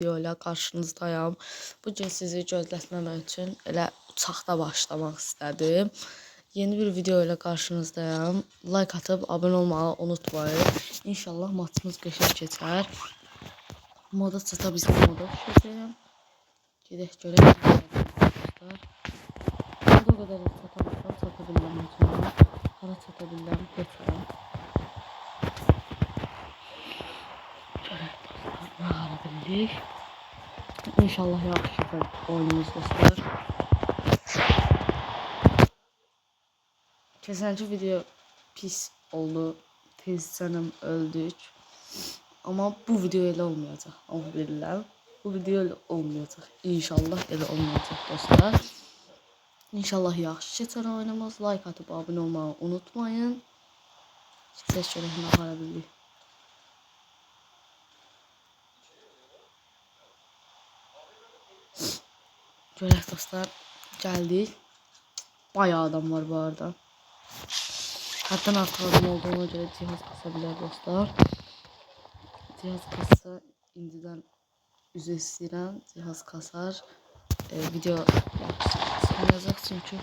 video ilə qarşınızdayım. Bu gün sizi gözlətməmək üçün elə uçaqda başlamaq istədim. Yeni bir video ilə qarşınızdayım. Like atıb abunə olmağı unutmayın. İnşallah maçımız qəşəng keçər. Moda çata bizim moda düşəcəyəm. Gedək görək. O qədər çata bilməm. Hara çata bilməm. Keçərəm. İnşallah yaxşı keçər oyunumuz dostlar. Keçənki video pis oldu. Tezcənim öldük. Amma bu video elə olmayacaq. Amma bilirlər. Bu video elə olmayacaq. İnşallah elə olmayacaq dostlar. İnşallah yaxşı keçər oyunumuz. Like atıb abunə olmağı unutmayın. Sizə şərəfinə apara bildik. Görək dostlar, gəldik. Bayağı adam var bu arada. Həddən artıq adam olduğuna görə cihaz qasa bilər dostlar. Cihaz qasa indidən üzr istəyirəm. Cihaz qasar. Video çıxmayacaq çünki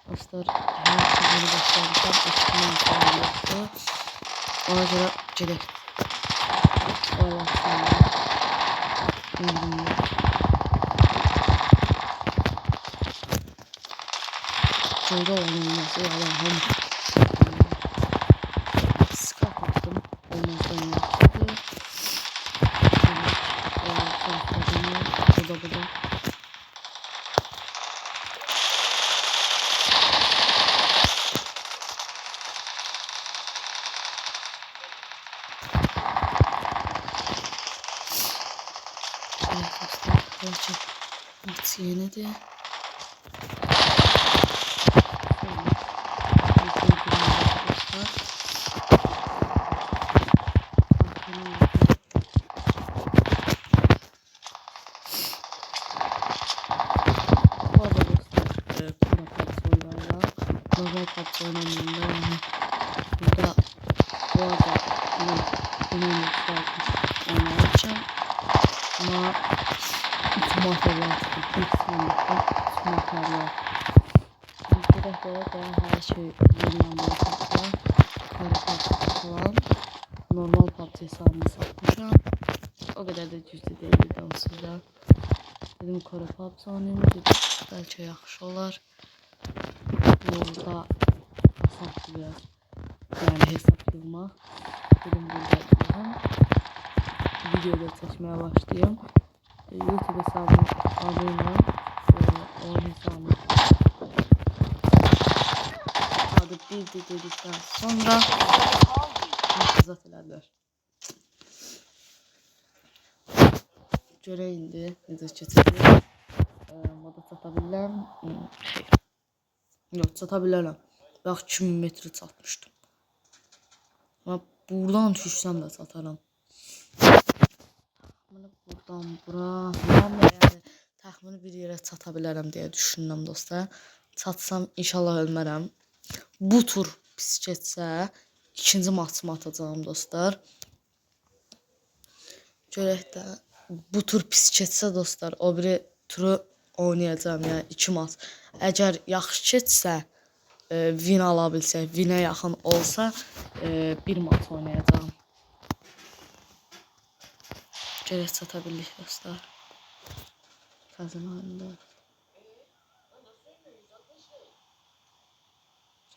dostlar hər şeyi başlayacaq. Eşitmə imkanı yoxdur. Ona görə gedək. Şöyle olması Allah'ım. Skap attım. Olmazdan yaptı. Bu da. Maç yenidi. Normal PUBG oynamında yani burada bu arada bunun oynayacağım ama 3 materyal çıktı. Bir sandıkta 3 materyal. Bir de her şey yenilenmeye çıktı. Falan normal PUBG hesabını satmışam. O kadar da cüzdü deyildi onsuzda. Dedim Kore PUBG oynayayım dedim. Belki yaxşı olar. Yolda hesap biraz. Yani hesap yılmak. Dedim burada videoda çekmeye başlayayım. YouTube hesabını alayım. Onun hesabını adı bildi dedikten sonra kızat elədiler. Göre indi. Necə keçəcək. Moda çata bilirəm. Yok çata bilərəm. Bax 2000 metri çatmışdım. Ama buradan düşsəm də çataram. Buradan bura. Yəni təxmini bir yerə çata bilərəm deyə düşünürəm dostlar. Çatsam inşallah ölmərəm. Bu tur pis keçsə ikinci maçımı atacağım dostlar. Görək də bu tur pis keçsə dostlar o biri turu oynayacağım yəni 2 maç. Əgər yaxşı keçsə win ala bilsək, winə yaxın olsa bir maç oynayacağım. Görək çata bildik dostlar. Kazananda.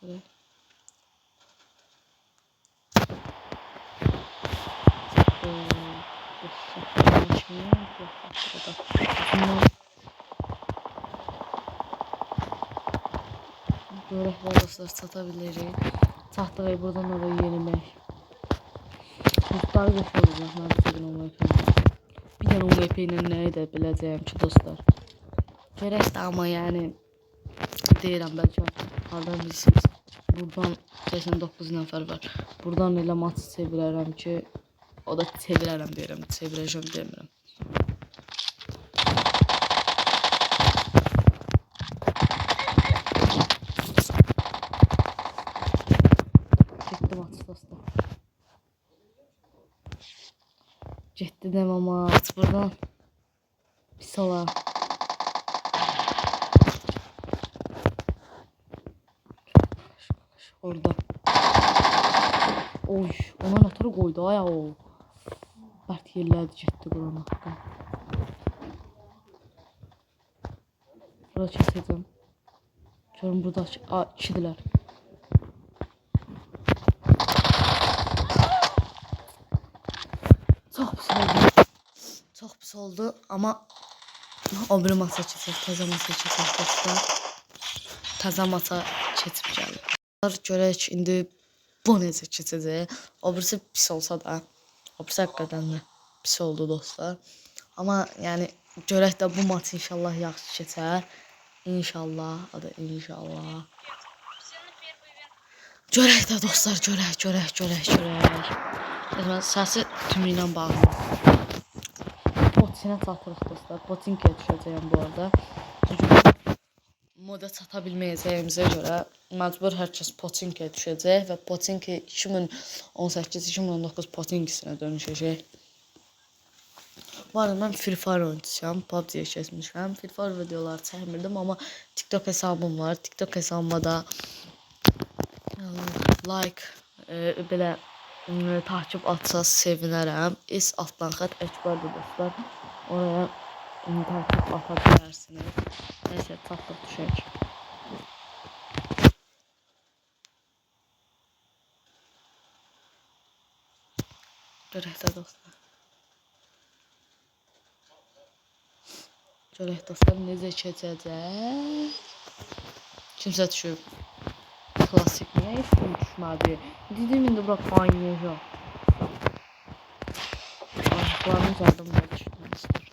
Görək. Görək dostlar çata bilirik. Çatdırıq buradan oraya yenimək. Muhtarı götürəcək mən çəkin o MP ilə. Bir dənə o MP ilə nə edə biləcəyəm ki dostlar. Görək də amma yəni deyirəm bəlkə hardan bilirsiniz. Buradan 89 nəfər var. Buradan elə maç çevirərəm ki o da çevirərəm deyirəm. Çevirəcəm demirəm. Getdi demə maç buradan. Pisola. Orada. Oy, ona nətər qoydu ay o. Bərt yerlərdi getdi quran haqqı. Bura kəsəcəm. Görün burada ikidirlər. Çox pis oldu. Çox pis oldu amma o bir masa keçək, təzə masa keçək dostlar. Təzə masa keçib gəlir. Görək indi bu necə keçəcək. O birisi pis olsa da, o birisi həqiqətən də pis oldu dostlar. Amma yəni görək də bu maç inşallah yaxşı keçər. İnşallah, adı inşallah. Görək də dostlar, görək. Mən səsi tümüylə bağlı. Potinə çatırıq dostlar. Potinkaya düşəcəyəm bu arada. Çünki moda çata bilməyəcəyimizə görə məcbur hər kəs Potinkaya düşəcək və Potinki 2018-2019 Potinkisinə dönüşəcək. Bu arada mən Free Fire oyunçusuyam, PUBG-yə keçmişəm. Free Fire videoları çəkmirdim amma TikTok hesabım var. TikTok hesabıma da like belə takip atsaz sevinərəm. Altdan xət Ekbardır dostlar. Oraya takip ata bilərsiniz. Nəysə, çatdıq düşək. Görək də dostlar. Görək dostlar necə keçəcək. Kimsə düşüb. Klasik niyə heç kim düşmədi? Dedim indi bura qaynayacaq. Ayaqlarını zardım da düşmüşdür.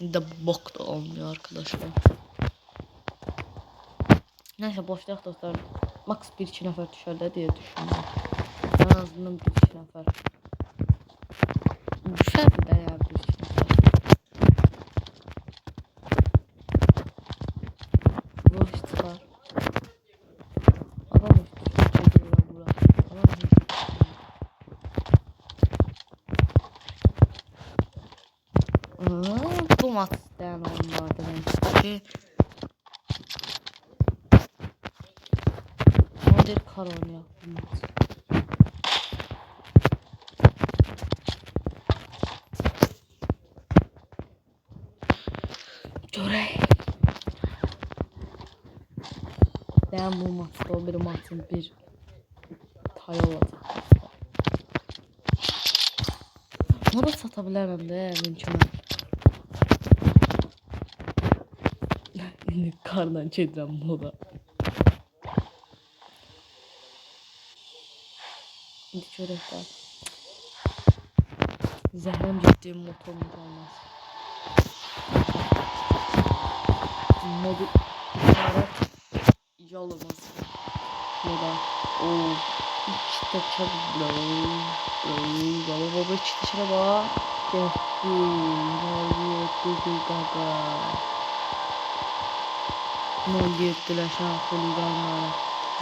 İndi bok da olmuyor arkadaşlar. Neyse boşluq dostlar. Max 1-2 nəfər düşər də deyə düşünürəm. En azından 1-2 nəfər. Düşərdi də ya 1-2 nəfər. Bu iş çıxar. Adam düşür bura. Adam düşür. Bu maç istəyən oyunlardır ki. Model kar oynuyor bu maç. Görək. Deyən bu maçda o bir maçın bir tayı olacaq. Moda sata bilərəm də mümkün. İndi kardan gedirəm moda. İndi görək də. Zəhrəm getdiyim motorun olmaz. Modu işarət yolumuz. Moda. Ooo. İki teker baba iki tekere bak. Getdi. Getdi qaqa. 07'ləşən xuliqanlar.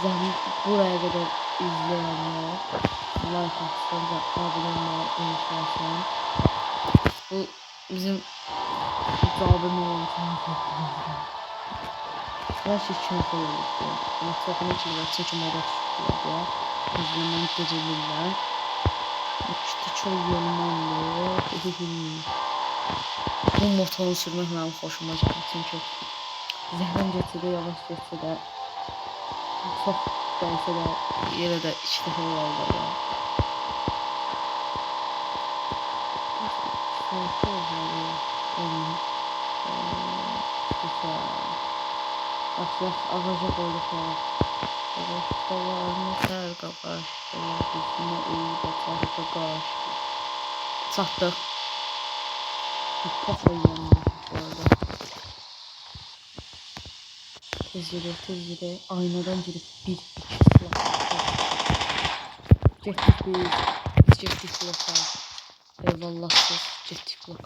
Zəhmət buraya qədər izləyənlər. Like atsın və abunə olmayı unutmasın. Bu bizim abunə olmasın. Her şey için yapılırdı. Ama çoxunu için var. Çünki moda düşürlər. Özlərindən gecəlirlər. İşte çok yormanlı. Bu motorun sürmək mənim xoşuma gəlir. Çünki zəhrəm geçsə də, yavaş geçsə də, çox dəysə də, yenə də 2 dəfə oldu. Sanki olmalı. Yaxşı, ağaca qoyduqlar. Ağaçdalarını sərqa qaşdılar, bizimə uyuda çarqa qaşdı. Çatdıq. Çok oynuyorum bu arada. Tez yere aynadan girip 1-2 silah. Getdik silah. Eyvallahsız getdik silah.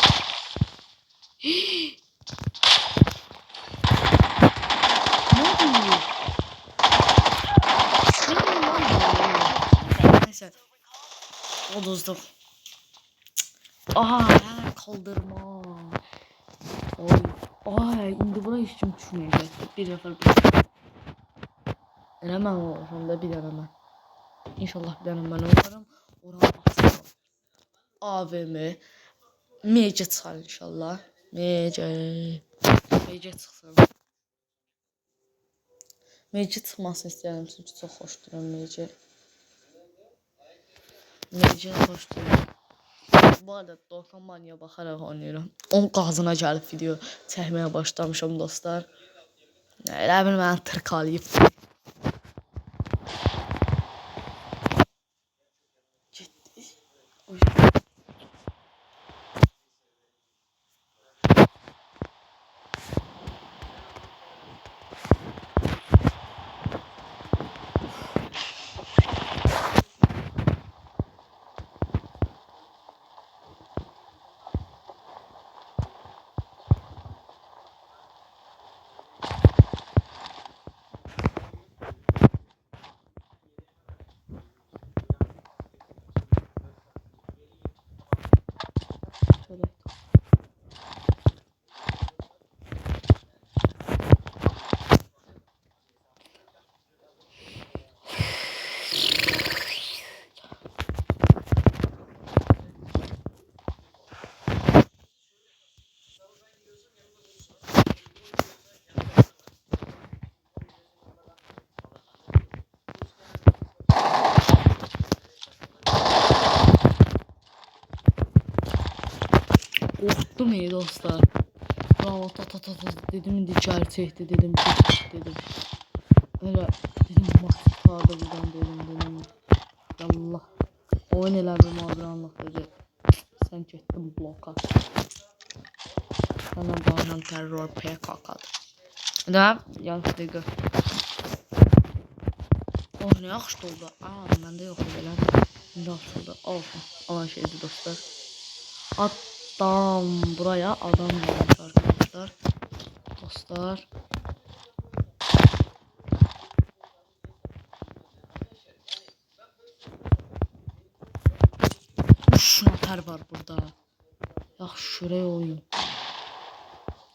Neyse. Oduzdum. Aha, kaldırma. indi buna heç kim düşməyəcək. Bir nəfər bir. Elə mən olsam da bir dənə mən. İnşallah bir dənə mən olaram. Oran baxsam. AVM. MC çıxar inşallah. MC çıxsın. MC çıxmasını istəyirəm çünki çox xoşduram MC. MC xoşduram. Bu arada Dorkan Mania baxaraq oynayıram. 10 qazına gəlib video çəkməyə başlamışam dostlar. Elə bil mənə tırkalayıb. Getdi. Şöyle. Korktum iyi dostlar. Bravo ta dedim indi gerçekti dedim dedim. Öyle dedim maçlarda buradan dedim. Allah. Oyun elə bir mağduranlıq dedi. Sen getdin bloka. Sana bağıran terror PKK'dır. Da yanlış dəqiqə. Oh ne yaxşı oldu. Məndə yox belə. İndi açıldı. Olsun. Olan şeydir dostlar. Adam buraya adam gelmiş arkadaşlar. Dostlar. Şnaper var burada. Yaxşı şuraya oyun.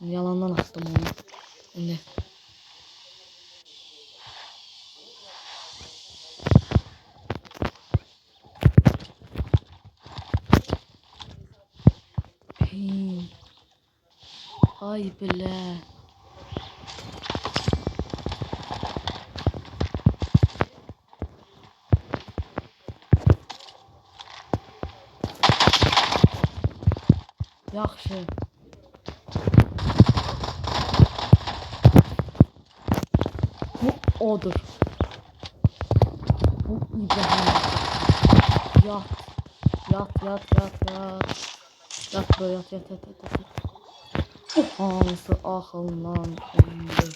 Yalandan attım onu. Ne? Ay bile. Yaxşı. Bu odur. Bu İbrahim. Yat. Yat böyle yat. Hansı axından indi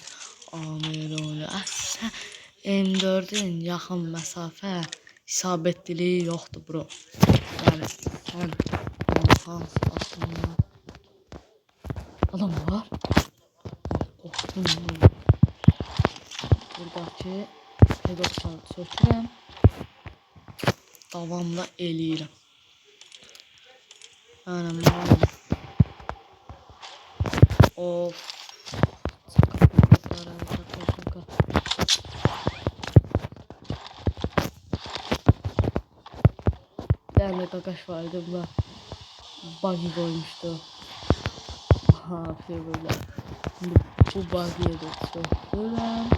amironu əsə M4-ün yaxın məsafə isabətliliyi yoxdur bro. Yəni sən hansı axından adam var. Qorxdum. Buradakı P90 sökürəm. Davamla eləyirəm. Mənim of. Bir tane kakaş vardı buna. Buggy koymuştu. Ha şey böyle. Şimdi bu buggy'ye de söktürüm.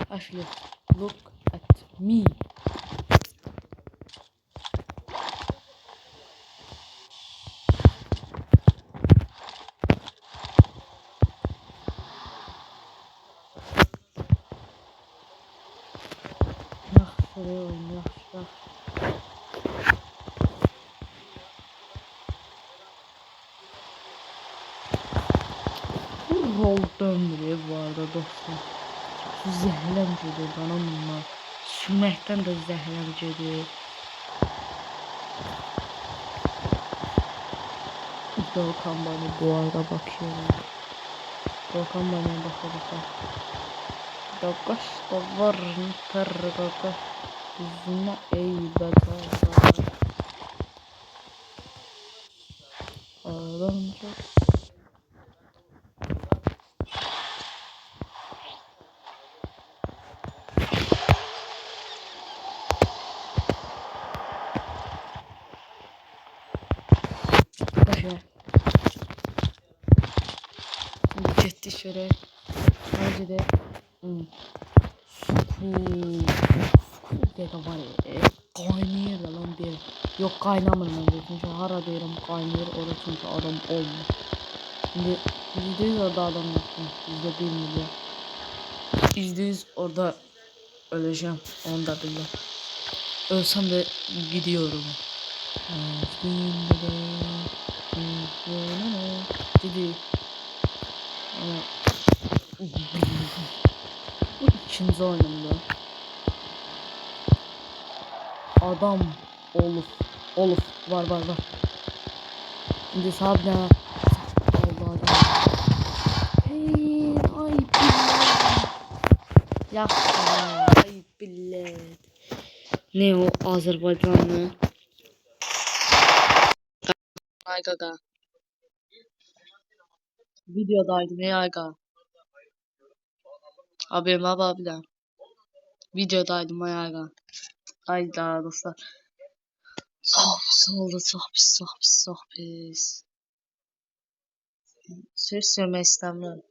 Ashley, look at me. Yaxşı. Rol döndürüyor bu arada dostlar. Su zəhləm gedir qanımla. Süməkdən də zəhləm gedir. Doğukan bana bu arada bakıyorum. Doğukan bana baka. Doğuş da var niter doğuş. Yüzüne eybet var. Ağlamca. Başla. Getdi şöyle. Bence de. Sukut. Sukut de var ya. Kaynayır da lan bir. Yok kaynamır bence. Çünkü hara deyirəm kaynayır. Orada çünkü adam olmuyor. Şimdi %100 orada adam yaptım. %1 milyon. %100 orada öleceğim. Onu da bilmem. Ölsem de gidiyorum. Gidi. Ama bu ikinci oyunumda. Adam Oluf var. Şimdi sabne Allah adam. Hey ay billah. Ya ay billah. Ne o Azerbaycanlı? Ay gaga. Videodaydım ey aga. Haberim abi de. Videodaydım ey aga. Ay daha dostlar. Çok pis. Söz söylemek istemiyorum.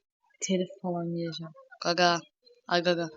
Telif falan yiyeceğim. Gaga. Ay gaga.